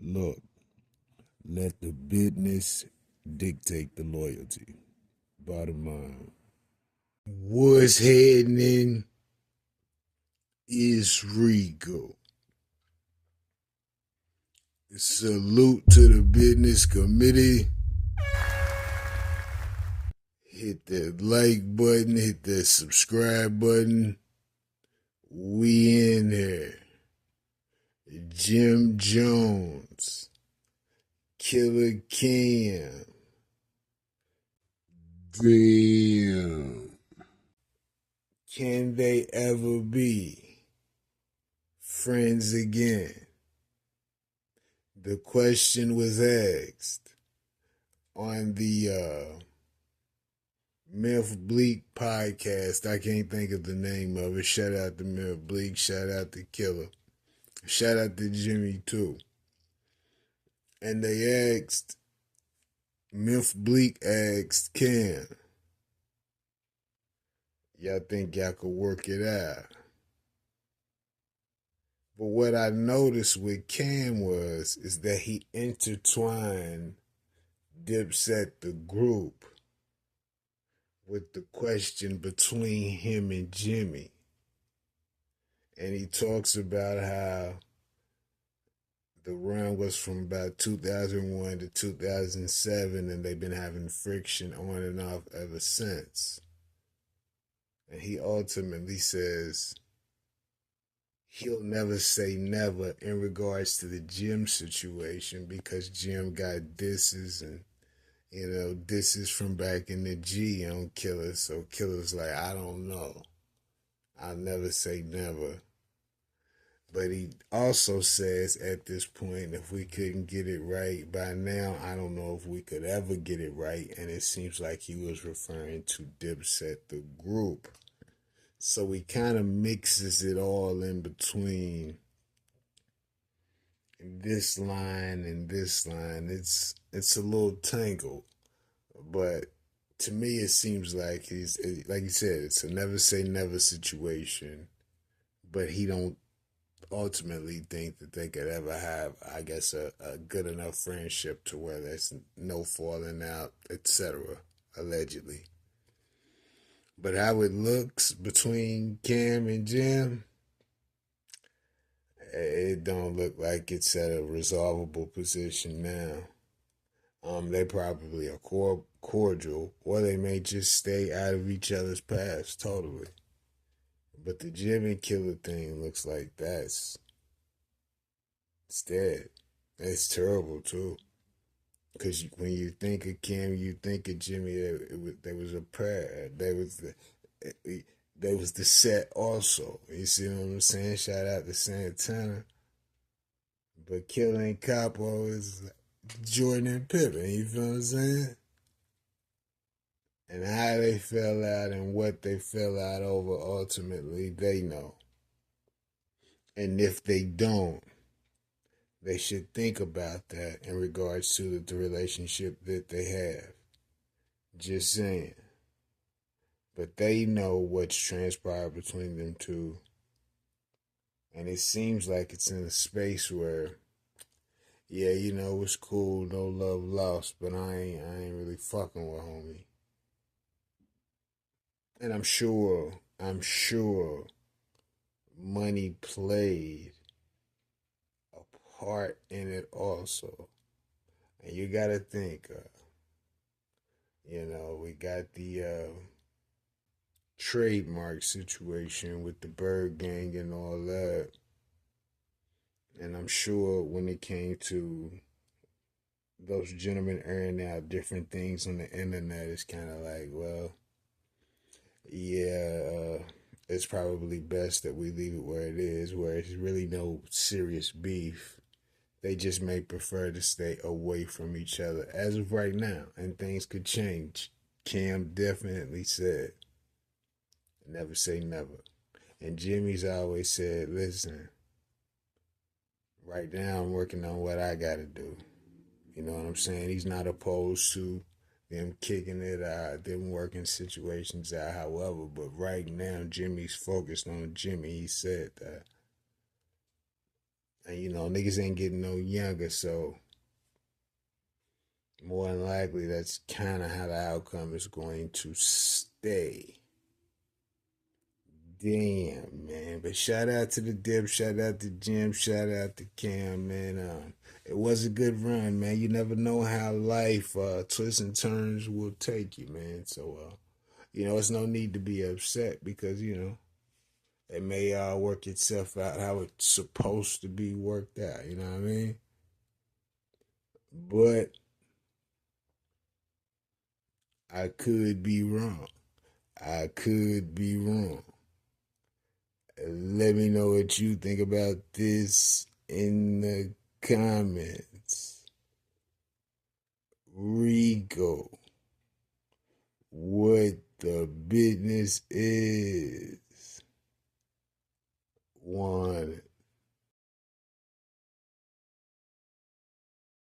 Look, let the business dictate the loyalty. Bottom line. What's happening is Rico. Salute to the business committee. Hit that like button, hit that subscribe button. We in here. Jim Jones, Killer Cam. Damn. Can they ever be friends again? The question was asked on the Myth Bleak podcast. I can't think of the name of it. Shout out to Myth Bleak. Shout out to Killa. Shout out to Jimmy too. And they asked, Myth Bleak asked Cam, y'all think y'all could work it out? But what I noticed with Cam is that he intertwined Dipset the group with the question between him and Jimmy. And he talks about how the run was from about 2001 to 2007, and they've been having friction on and off ever since. And he ultimately says he'll never say never in regards to the Jim situation, because Jim got disses and, disses from back in the G on Killer. So Killer's like, I don't know. I'll never say never. But he also says at this point, if we couldn't get it right by now, I don't know if we could ever get it right. And it seems like he was referring to Dipset the group. So he kind of mixes it all in between this line and this line. It's a little tangled, but to me it seems like he's, like you said, it's a never say never situation. But he don't ultimately think that they could ever have, I guess, a good enough friendship to where there's no falling out, etc. Allegedly. But how it looks between Cam and Jim, it don't look like it's at a resolvable position now. They probably are cordial, or they may just stay out of each other's paths totally. But the Jim and Killer thing looks like it's dead. It's terrible too. Because when you think of Kim, you think of Jimmy. There was a prayer. There was the set also. You see what I'm saying? Shout out to Santana. But Killer and Capo is Jordan and Pippen. You feel what I'm saying? And how they fell out and what they fell out over, ultimately, they know. And if they don't, they should think about that in regards to the relationship that they have. Just saying. But they know what's transpired between them two. And it seems like it's in a space where, yeah, it's cool, no love lost, but I ain't really fucking with homie. And I'm sure money played a part in it also. And you gotta think, we got the trademark situation with the Bird Gang and all that. And I'm sure when it came to those gentlemen airing out different things on the internet, it's kind of like, well, yeah, it's probably best that we leave it where it is, where it's really no serious beef. They just may prefer to stay away from each other as of right now, and things could change. Cam definitely said, never say never. And Jimmy's always said, listen, right now I'm working on what I got to do. You know what I'm saying? He's not opposed to them kicking it out, them working situations out, however. But right now, Jimmy's focused on Jimmy. He said that. And niggas ain't getting no younger, so more than likely that's kind of how the outcome is going to stay. Damn, man. But shout out to the Dip, shout out to Jim, shout out to Cam, man. It was a good run, man. You never know how life twists and turns will take you, man. So it's no need to be upset because, it may work itself out how it's supposed to be worked out, you know what I mean? But I could be wrong. I could be wrong. Let me know what you think about this in the comments. Rico, what the business is. One.